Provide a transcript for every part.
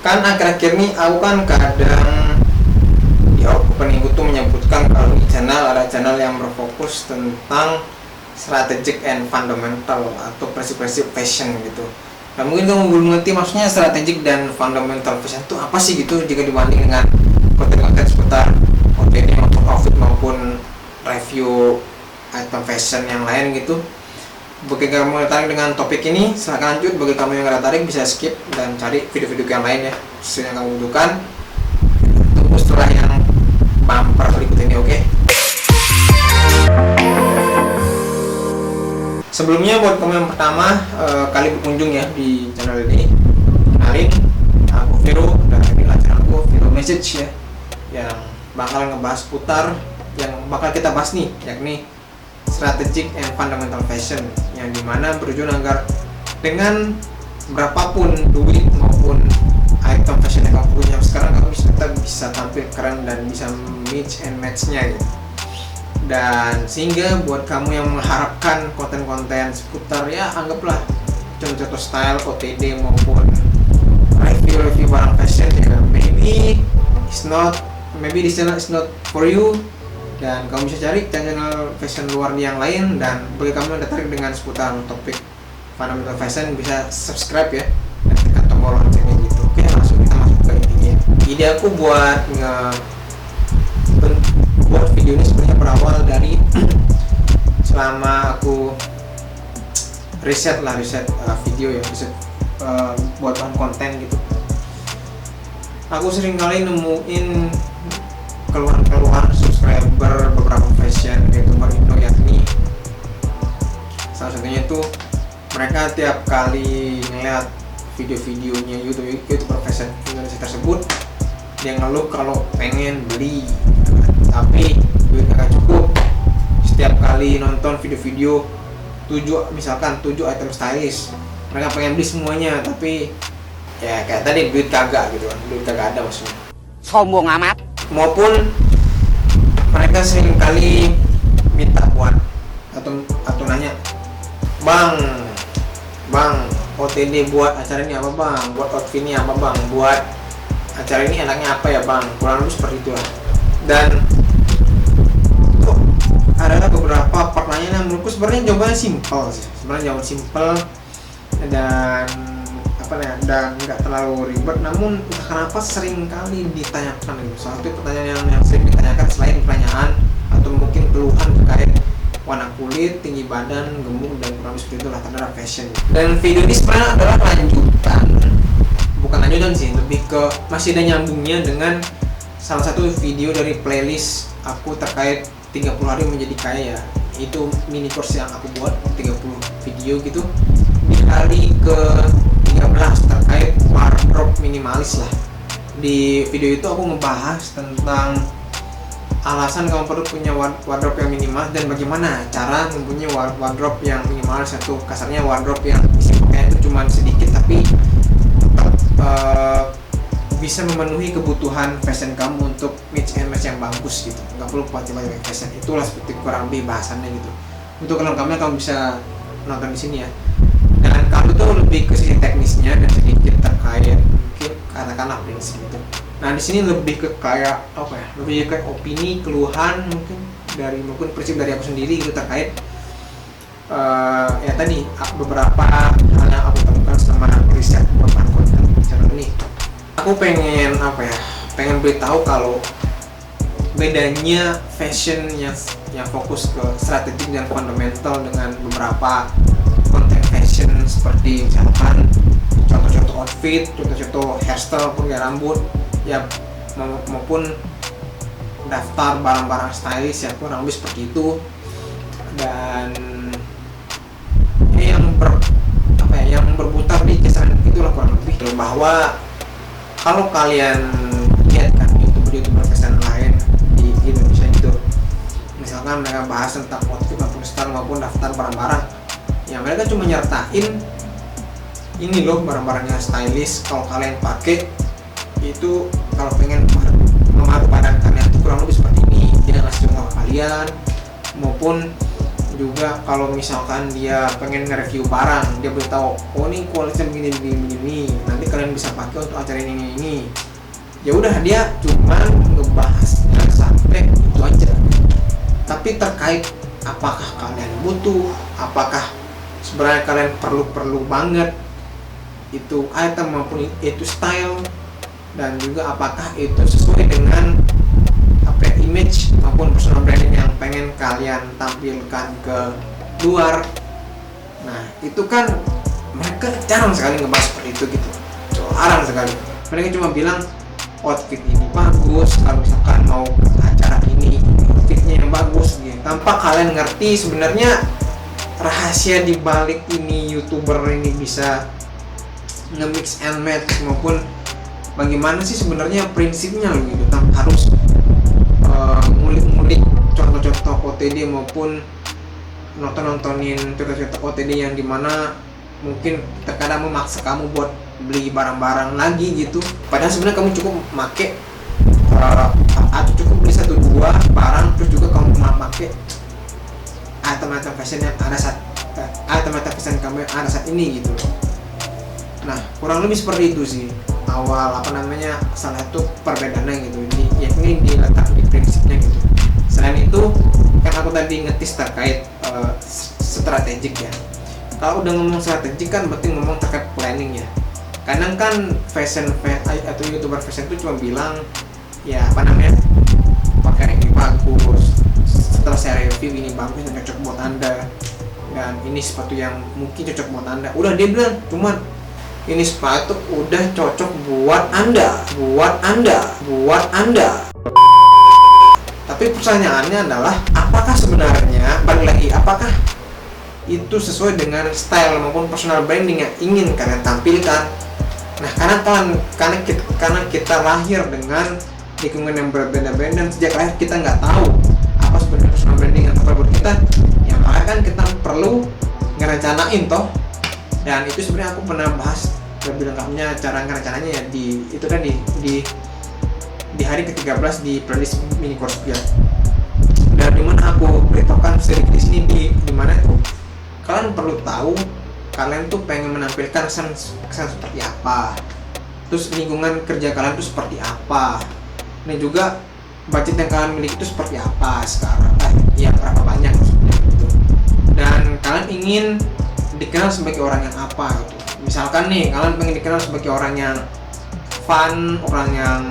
Kan akhir-akhir ini aku kan kadang di opening tuh menyebutkan kalau di channel ada channel yang berfokus tentang strategic and fundamental atau prinsip-prinsip fashion gitu. Nah mungkin kamu belum ngerti maksudnya strategic dan fundamental fashion itu apa sih gitu jika dibanding dengan konten-konten seputar OTD maupun outfit maupun review item fashion yang lain gitu. Bagi kamu yang tertarik dengan topik ini, silahkan lanjut. Bagi kamu yang nggak tertarik, bisa skip dan cari video-video yang lain ya, sesuai yang kamu butuhkan. Tunggu setelah yang bumper berikut ini, oke? Sebelumnya buat kamu yang pertama kali berkunjung ya di channel ini, kenalin, aku Viro dan inilah channel aku Viro Message ya, yang bakal ngebahas putar yang bakal kita bahas nih, yakni strategic and fundamental fashion, yang dimana bertujuan agar dengan berapapun duit maupun item fashion yang kamu punya sekarang, kamu tetap bisa tampil keren dan bisa mix and match-nya gitu. Dan sehingga buat kamu yang mengharapkan konten-konten seputar ya anggaplah contoh-contoh style OTD maupun review barang fashion ya, maybe this channel is not for you, dan kamu bisa cari channel fashion luar yang lain. Dan bagi kamu yang tertarik dengan seputar topik fundamental fashion, bisa subscribe ya dan tekan tombol loncengnya gitu. Oke, langsung kita masuk ke intinya. Ide aku buat video ini sebenarnya berawal dari selama aku riset video ya, buat bahan konten gitu. Aku sering kali nemuin keluhan subscriber beberapa fashion youtuber Indo, yakni salah satunya itu mereka tiap kali ngeliat video-videonya youtuber fashion Indonesia tersebut, dia ngeluh kalau pengen beli tapi duit gak cukup. Setiap kali nonton video-video misalkan 7 item stylish, mereka pengen beli semuanya tapi ya kayak tadi duit kagak gitu kan, duit kagak ada maksudnya. Sombong amat. Maupun mereka sering kali minta buat atau nanya, bang OTD buat acara ini apa bang, buat outfit ini apa bang, buat acara ini enaknya apa ya bang, kurang lebih seperti itu lah. Dan adalah beberapa pertanyaan yang menurutku sebenarnya jawabannya simpel sih, dan nggak terlalu ribet, namun entah kenapa sering kali ditanyakan gitu. Salah satu pertanyaan yang sering ditanyakan selain pertanyaan atau mungkin keluhan terkait warna kulit, tinggi badan, gemuk, dan kurang lebih seperti itulah terhadap fashion. Dan video ini sebenarnya adalah bukan lanjutan sih, lebih ke masih ada nyambungnya dengan salah satu video dari playlist aku terkait 30 hari menjadi kaya. Itu mini course yang aku buat 30 video gitu di hari ke 13 terkait wardrobe minimalis lah. Di video itu aku ngebahas tentang alasan kamu perlu punya wardrobe yang minimalis dan bagaimana cara mempunyai wardrobe yang minimalis. Satu kasarnya wardrobe yang isi pakaian itu cuma sedikit tapi tetap bisa memenuhi kebutuhan fashion kamu untuk mix and match yang bagus gitu. Nggak perlu banyak fashion. Itulah seperti kurang lebih bahasannya gitu. Untuk lengkapnya kamu bisa nonton di sini ya. Dan kalau itu lebih ke sisi teknisnya dan sedikit terkait mungkin katakanlah prinsip gitu. Nah di sini lebih ke kayak apa ya? Lebih ke opini, keluhan mungkin prinsip dari aku sendiri gitu terkait ya tadi beberapa hal yang aku temukan selama riset bahan konten channel ini. Aku pengen beritahu kalau bedanya fashion yang fokus ke strategik dan fundamental dengan beberapa konten fashion seperti misalkan contoh-contoh outfit, contoh-contoh hairstyle pun gaya rambut ya, maupun daftar barang-barang stylish ya, kurang lebih seperti itu. Dan yang berputar di kisaran itulah kurang lebih, bahwa kalau kalian lihat kan youtuber fashion lain di Indonesia itu, misalkan mereka bahas tentang outfit maupun style maupun daftar barang-barang, ya mereka cuma nyertain ini loh barang-barangnya stylish, kalau kalian pakai itu kalau pengen memadupadankan itu kurang lebih seperti ini. Dia ngasih contoh ke kalian, maupun juga kalau misalkan dia pengen nge-review barang, dia beritahu, oh ini kualitasnya begini, nanti kalian bisa pakai untuk acara ini. Ya udah, dia cuman ngebahasnya sampai itu aja. Tapi terkait apakah kalian butuh, apakah sebenarnya kalian perlu banget itu item maupun itu style, dan juga apakah itu sesuai dengan image maupun personal branding yang pengen kalian tampilkan ke luar. Nah itu kan mereka jarang sekali ngebahas seperti itu gitu, jarang sekali. Mereka cuma bilang outfit ini bagus, kalau misalkan mau ke acara ini outfitnya yang bagus gitu, tanpa kalian ngerti sebenarnya rahasia di balik ini YouTuber ini bisa nge-mix and match, maupun bagaimana sih sebenarnya prinsipnya gitu, tanpa harus ngulik-ngulik contoh-contoh OTD maupun nontonin contoh-contoh OTD yang dimana mungkin terkadang memaksa kamu buat beli barang-barang lagi gitu. Padahal sebenarnya kamu cukup make atau cukup beli 1-2 barang, terus juga kamu pakai item-item fashion yang ada item-item fashion kamu yang ada saat ini gitu. Nah kurang lebih seperti itu sih awal salah satu perbedaannya gitu, yakni diletak di prinsipnya gitu. Selain itu kan aku tadi ngetis terkait strategik ya. Kalau udah ngomong strategik kan berarti ngomong terkait planning ya. Kadang kan fashion atau YouTuber fashion itu cuma bilang ya pakai ini bagus, setelah saya review ini bagus dan cocok buat anda, dan ini sepatu yang mungkin cocok buat anda. Udah dia bilang cuman ini sepatu udah cocok buat anda. Tapi pertanyaannya adalah apakah sebenarnya, balik lagi, apakah itu sesuai dengan style maupun personal branding yang ingin kalian tampilkan? Nah karena kita lahir dengan lingkungan yang berbeda-beda, dan sejak lahir kita nggak tahu apa sebenarnya personal branding yang tepat buat kita, ya makanya kan kita perlu ngerencanain toh. Dan itu sebenarnya aku pernah bahas lebih lengkapnya cara ngerencananya ya di hari ke-13 di playlist mini course ya. Dan dimana aku beritahukan sedikit di sini di mana tuh kalian perlu tahu kalian tuh pengen menampilkan kesan seperti apa, terus lingkungan kerja kalian tuh seperti apa, dan juga budget yang kalian miliki itu seperti apa sekarang, ya berapa banyak maksudnya gitu. Dan kalian ingin dikenal sebagai orang yang apa gitu. Misalkan nih kalian pengen dikenal sebagai orang yang fun, orang yang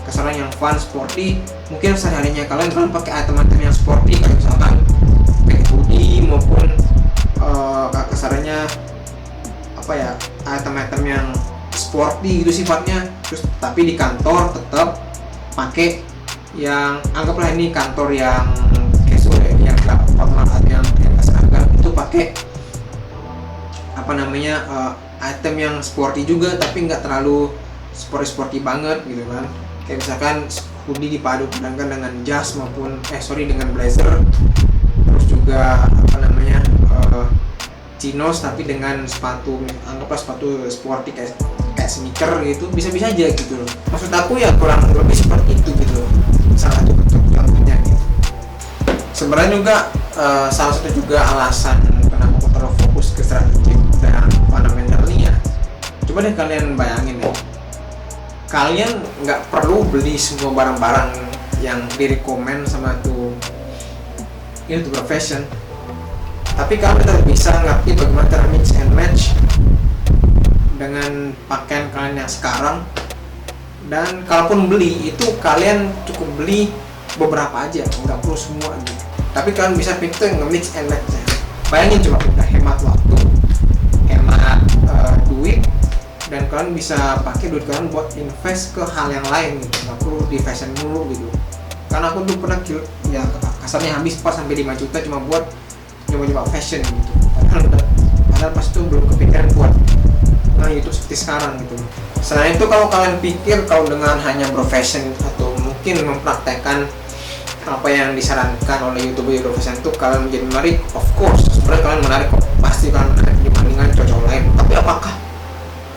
kesannya yang fun, sporty, mungkin sehari-harinya kalian pakai item-item yang sporty, kayak misalkan pakai hoodie maupun kesannya item-item yang sporty gitu sifatnya. Terus tapi di kantor tetap pakai yang anggaplah ini kantor yang casual ya, yang gak formal atau yang seragam, itu pakai item yang sporty juga tapi nggak terlalu sporty banget gitu kan. Kayak misalkan hoodie dipadupadankan dengan jas maupun dengan blazer, terus juga chinos tapi dengan sepatu, anggaplah sepatu sporty kayak sneaker gitu, bisa-bisa aja gitu loh. Maksud aku ya kurang lebih seperti itu gitu loh. Salah satu bentuk contohnya gitu. Sebenarnya juga salah satu juga alasan kenapa aku terlalu fokus ke strategi dan fundamentalnya. Coba deh kalian bayangin ya, kalian nggak perlu beli semua barang-barang yang direkomend sama tuh YouTuber fashion, tapi kalian tetap bisa ngerti bagaimana cara mix and match dengan pakaian kalian yang sekarang. Dan kalaupun beli itu kalian cukup beli beberapa aja, nggak perlu semua gitu. Tapi kalian bisa pinter nge-mix and match ya. Bayangin coba, udah hemat waktu, hemat duit, dan kalian bisa pakai duit kalian buat invest ke hal yang lain gitu, nggak perlu di fashion mulu gitu. Karena aku dulu pernah ya kasarnya habis 4-5 juta cuma buat coba fashion gitu. Padahal pas itu belum kepikiran buat YouTube seperti sekarang gitu. Selain itu kalau kalian pikir kalau dengan hanya fashion atau mungkin mempraktekkan apa yang disarankan oleh YouTuber fashion itu kalian menjadi menarik, of course sebenarnya kalian menarik kok, pasti kalian menarik dibandingkan cowok lain. Tapi apakah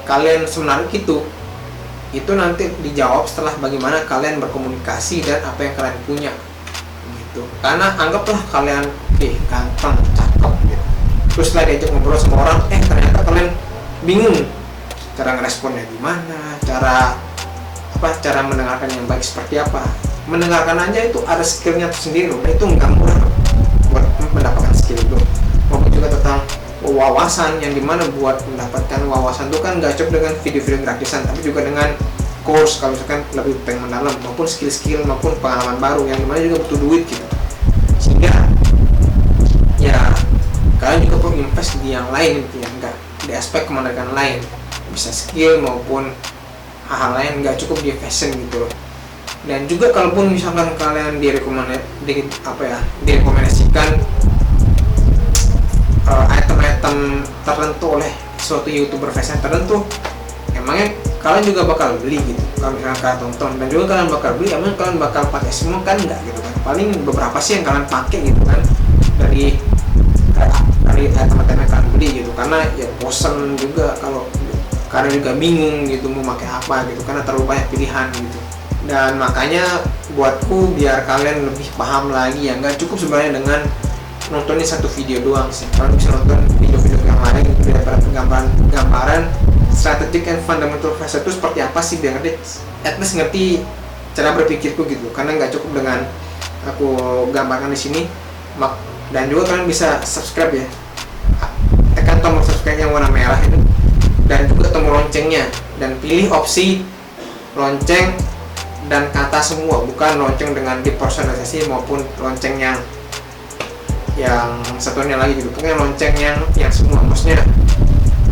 kalian semenarik itu nanti dijawab setelah bagaimana kalian berkomunikasi dan apa yang kalian punya gitu. Karena anggaplah kalian ganteng, cakep gitu. Terus setelah diajak ngobrol sama orang, ternyata kalian bingung cara ngeresponnya gimana, cara mendengarkan yang baik seperti apa. Mendengarkan aja itu ada skillnya tersendiri loh, itu nggak mudah buat mendapatkan skill itu. Maupun juga tentang wawasan, yang dimana buat mendapatkan wawasan itu kan nggak cukup dengan video-video gratisan, tapi juga dengan course kalau misalkan lebih pengen mendalam, maupun skill-skill maupun pengalaman baru yang dimana juga butuh duit gitu. Sehingga ya kalian juga perlu invest di yang lain gitu ya, enggak di aspek kemenangan lain, bisa skill maupun hal-hal lain, nggak cukup di fashion gitu loh. Dan juga kalaupun misalkan kalian direkomendasikan item-item tertentu oleh suatu youtuber fashion tertentu, emangnya kalian juga bakal beli gitu kalau misalkan kalian tonton, dan juga kalian bakal beli, emang kalian bakal pakai semua kan? Enggak gitu kan, paling beberapa sih yang kalian pakai gitu kan dari item-item yang kalian beli gitu, karena ya bosan juga kalau kalian juga bingung gitu mau pakai apa gitu karena terlalu banyak pilihan gitu. Dan makanya buatku biar kalian lebih paham lagi ya, nggak cukup sebenarnya dengan nontonin satu video doang sih, kalian bisa nonton video-video yang lain gitu, daripada gambaran strategic and fundamental fashion itu seperti apa sih, biar at least ngerti cara berpikirku gitu. Karena nggak cukup dengan aku gambarkan di sini. Dan juga kalian bisa subscribe ya, tekan tombol subscribe yang warna merah itu, dan juga tombol loncengnya, dan pilih opsi lonceng dan kata semua, bukan lonceng dengan dipersonalisasi maupun lonceng yang satunya lagi gitu. Pokoknya lonceng yang semua, maksudnya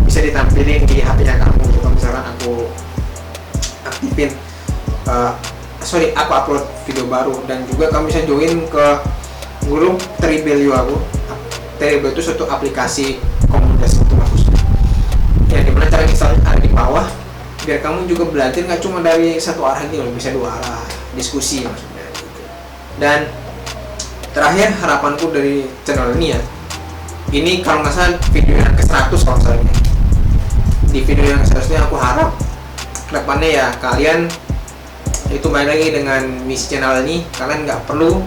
bisa ditampilin di HP-nya kamu gitu. Kalau misalkan aku aktifin aku upload video baru. Dan juga kamu bisa join ke grup Teribelio aku. Teribelio itu suatu aplikasi komunitas itu maksudnya, ya dimana cara installnya ada di bawah, biar kamu juga belajar nggak cuma dari satu arah gitu, bisa dua arah diskusi maksudnya gitu. Dan terakhir harapanku dari channel ini ya, ini kalau nggak salah video yang ke-100 kalau misalnya, di video yang seharusnya aku harap kedepannya ya kalian itu balik lagi dengan misi channel ini, kalian nggak perlu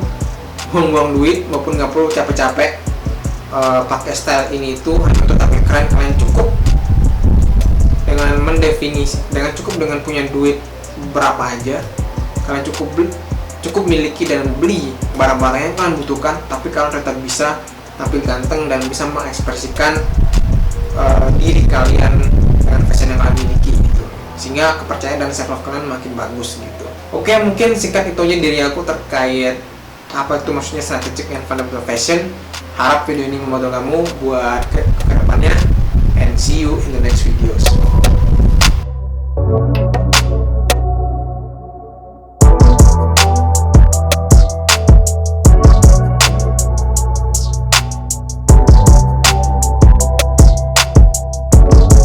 buang-buang duit maupun nggak perlu capek-capek pakai style ini itu hanya untuk tampil keren. Kalian cukup dengan cukup dengan punya duit berapa aja, kalian cukup miliki dan beli barang-barang yang kalian butuhkan, tapi kalian tetap bisa tampil ganteng dan bisa mengekspresikan diri kalian dengan fashion yang kalian miliki gitu, sehingga kepercayaan dan self love kalian makin bagus gitu. Oke, mungkin singkat itu aja dari aku terkait apa itu maksudnya strategic and fundamental fashion. Harap video ini membantu kamu buat ke depannya, and see you in the next videos.